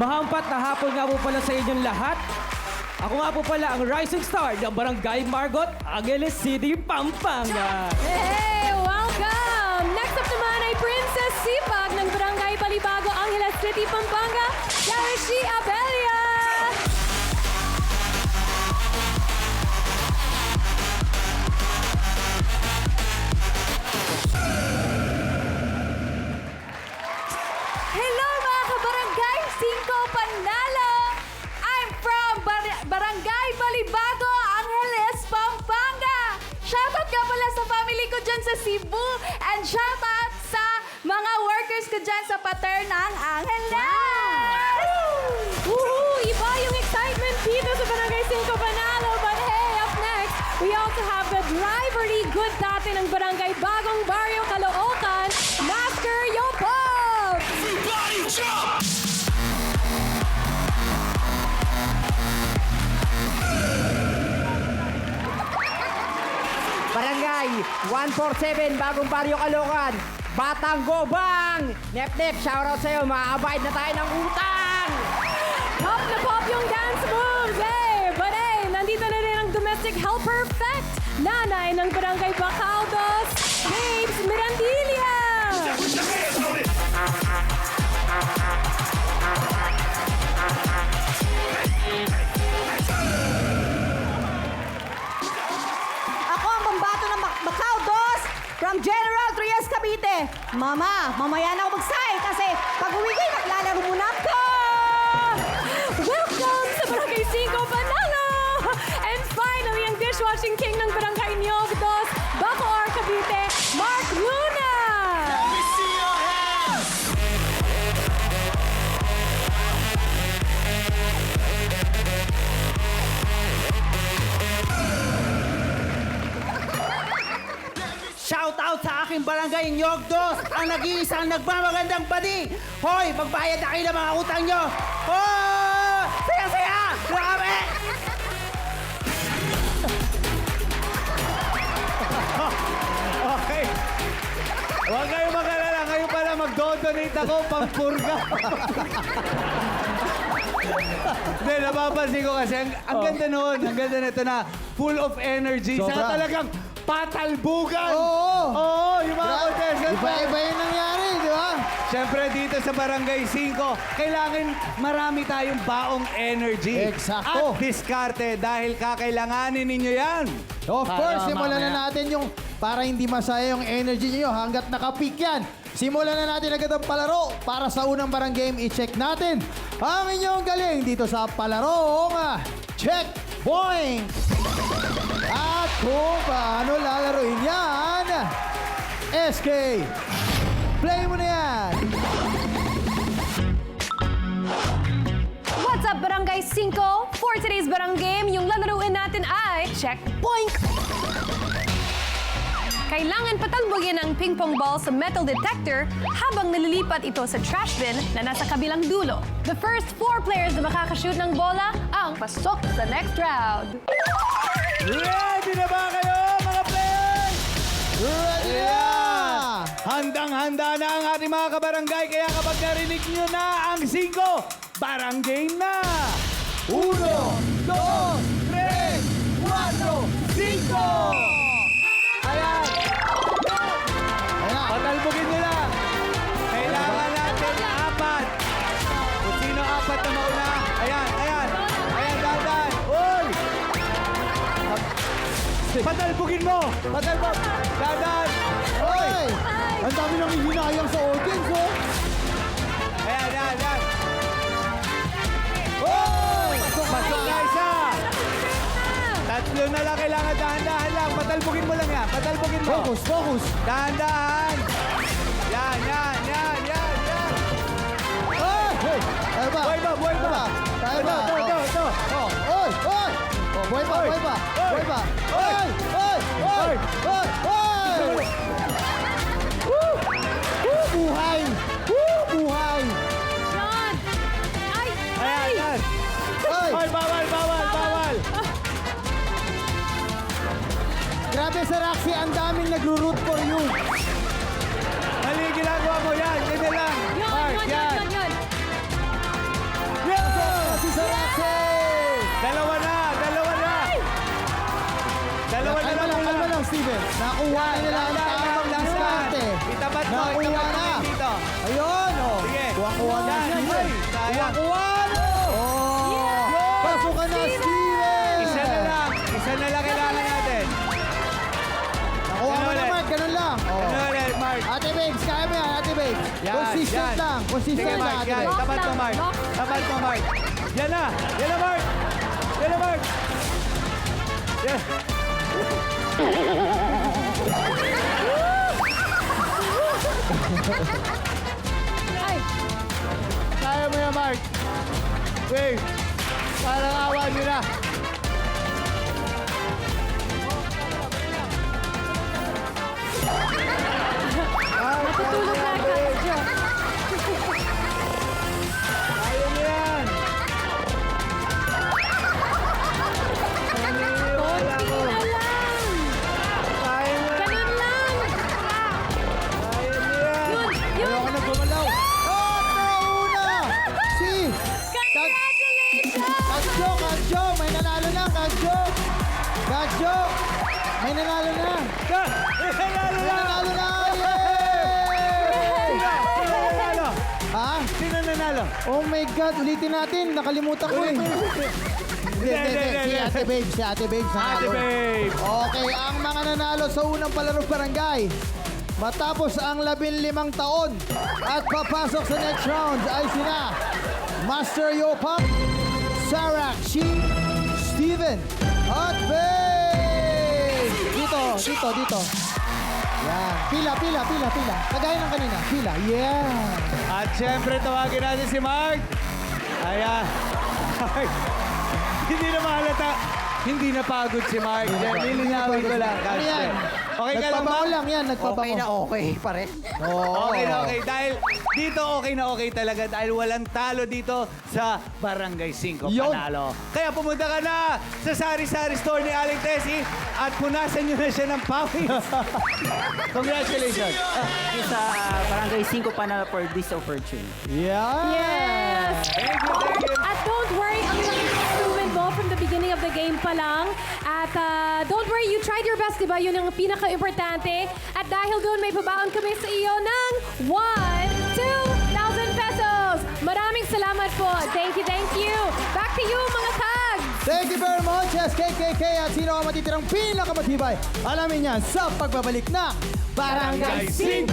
Mahampat na hapon nga po pala sa inyong lahat. Ako nga po pala ang rising star ng Barangay Margot, Angeles City, Pampanga. Hey, welcome! Next up naman ay Princess Sipag ng Barangay Balibago, Angeles City, Pampanga, Yarishi Abelia! Hello mga kabarangay, 5 Panalo! I'm from Barangay Balibago, Angeles, Pampanga! Shoutout nga pala sa family ko dyan sa Cebu and shoutout sa mga workers ko dyan sa Paternang Angeles! Woohoo! Iba yung excitement dito sa Barangay 5 Panalo. But hey, up next, we also have the rivalry good dati ng Barangay Bagong Barrio, Caloocan, Master Yopop! Everybody jump! Barangay 147, Bagong Baryo, Caloocan. Batang Gobang! Nep-nep, shoutout sa'yo. Makakabayad na tayo ng utang! Pop na pop yung dance moves, eh! But hey, nandito na rin ang domestic helper perfect. Nanay ng Barangay Bacaldos, Babes Mirandilla! Put your hands on it! Ako ang pambato ng Bacaldos from General Trias, Cavite. Mama, mamaya na ako mag-sign kasi pag uwi ko, naglalaro muna ako. Welcome sa Barangay 5 Panalo! And finally, ang dishwashing king ng Barangay Niobdos, Bacoor, Cavite, Mark Luna! Let me see your hands! Shout out sa aking barangay Nyogdos, ang nag-iisang nagmamagandang badi. Hoy, magbayad na kayo ng mga utang nyo. Oh! Saya-saya! Grabe! Okay. Huwag kayong mag-alala. Ngayon pala mag-donate ako pang-purga. Hindi, napapansin ko kasi ang ganda noon. Ang ganda nito na full of energy. Sobra. Saka talagang patalbugan. Oo. Oo, yung mga contestants. Iba-iba yung nangyari, di ba? Siyempre dito sa Barangay 5, kailangan marami tayong baong energy. Eksakto. At diskarte dahil kakailanganin ninyo yan. Of Para course, simulan na mamaya. natin yung para hindi masaya yung energy niyo hanggat nakapik yan. Simulan na natin agad ang palaro. Para sa unang barang game, i-check natin ang inyong galing dito sa palarong Checkpoint. At kung paano lalaroin yan, SK, play mo na yan. What's up, Barangay 5? For today's barang game, yung lalaruin natin ay Checkpoint! Kailangan patalbogin ang ping-pong ball sa metal detector habang nalilipat ito sa trash bin na nasa kabilang dulo. The first 4 players na makakashoot ng bola ang pasok sa next round. Ready na ba kayo, mga players? Ready na! Handang-handa na ang ating mga kabarangay, kaya kapag narinig nyo na ang 5, barang game na! 1, 2, 3, 4, 5! Ayan! Ayan. Patalbogin nyo lang! Kailangan natin 4! Kung sino 4 na mauna, ayan, ayan! Ayan, dadan! Uy! Patalbogin mo! Patalbog! Dadan! Hoy! Ang dami nang hinayang sa audience, oh! Ayan, ayan, ayan! Hoy! Pasok na isa! Tatlo na lang, kailangan dahan-dahan lang. Patalbogin mo lang yan. Patalbogin mo. Focus, focus! Dahan-dahan. Yan, yan, yan, yan, yan. Hoy! Hoy! Tayo ba? Buhay ba, buhay ba? Tayo ba? Ito. Oh, hoy! Hoy! Oh, buhay pa, Hoy! buhay pa! Hoy! Buhay pa! Hoy! Hoy! Hoy! Hoy! Hoy! Hoy! Woo! Woo! Buhay! Woo! Buhay! Yan! Ay! Ayan, yan. Hoy! Hoy, bawal, bawal, bawal. Grabe sa Roxy, ang daming nagro-root for you. Mali ginagawa mo yan. Yan na lang. Yun, Mark, yun, yan. yun, yun, yun. Sarace! Dalawa na. Kalma lang, Steven. Nakuha na nila ang tamang diskarte. Itapat mo Nakuha na. dito. Ayun, oh. Sige. Kuha na, Yan, Steven. hoy, sayang. Kuha na. Oh. Pasok ka na, Steven. Isa na lang kailangan natin. Nakuha mo na, Mark. Ganun lang. Oh. Ano ulit, Mark? Ate Babes, kaya mo yan, Ate Babes. Consistent lang. Sige, Consistent lang, Mark, Ate yan. Babes. Tapat mo, Mark. Tapat mo, Mark. Yan na, Mark. Yan na, Mark. Yan. Kaya mo yan, Mark. Wait. Parang awa nyo na. Matutulog na ang kadyo. Kaya mo yan. Konti na lang. Kaya mo yan. Ganun lang. Kaya mo yan. Yun. Ayaw ka na gumalaw. Oh, nauna! Si Congratulations! Kadjo, may nanalo na, Kadjo. Kadjo, may nanalo na. May nanalo na, yay! Ha? Sino nanalo? Oh my God, ulitin natin. Nakalimutan ko eh. Hindi. Si Ate Babes nanalo. Ate Babe. Okay, ang mga nanalo sa unang palarong barangay. Matapos ang 15 taon at papasok sa next round ay sina Master Yopap, Sarah, Chi, Steven, at Babe! Dito. Yan. Pila. Kagaya ng kanina. Pila. Yeah. At syempre, tawagin natin si Mark. Ayan. Mark. Hindi na mahalata. Hindi na pagod si Mark. Lilinawin ko lang. Ano yan? Okay ka lang, Nagpabango Mark? lang yan. Nagpabango. okay pa rin. Oo. Okay na okay. Dahil dito okay na okay talaga. Dahil walang talo dito sa Barangay 5 Yun. Panalo. Kaya pumunta ka na sa Sari-Sari Store ni Aling Tessie at punasan nyo na siya ng pawis. Congratulations. Sa Barangay 5 Panalo for this opportunity. Yeah. Yes! Thank you. At don't worry, ang laking improvement mo from the beginning of the game pa lang. At don't worry, you tried your best, di ba? Yun ang pinaka-importante. At dahil doon, may pabaon kami sa iyo ng 2,000 pesos. Maraming salamat po. Thank you. Back to you, mga tags. Thank you very much, SKKK. At sino ang matitirang pinakamatibay? Alamin niyan sa pagbabalik ng Barangay 5!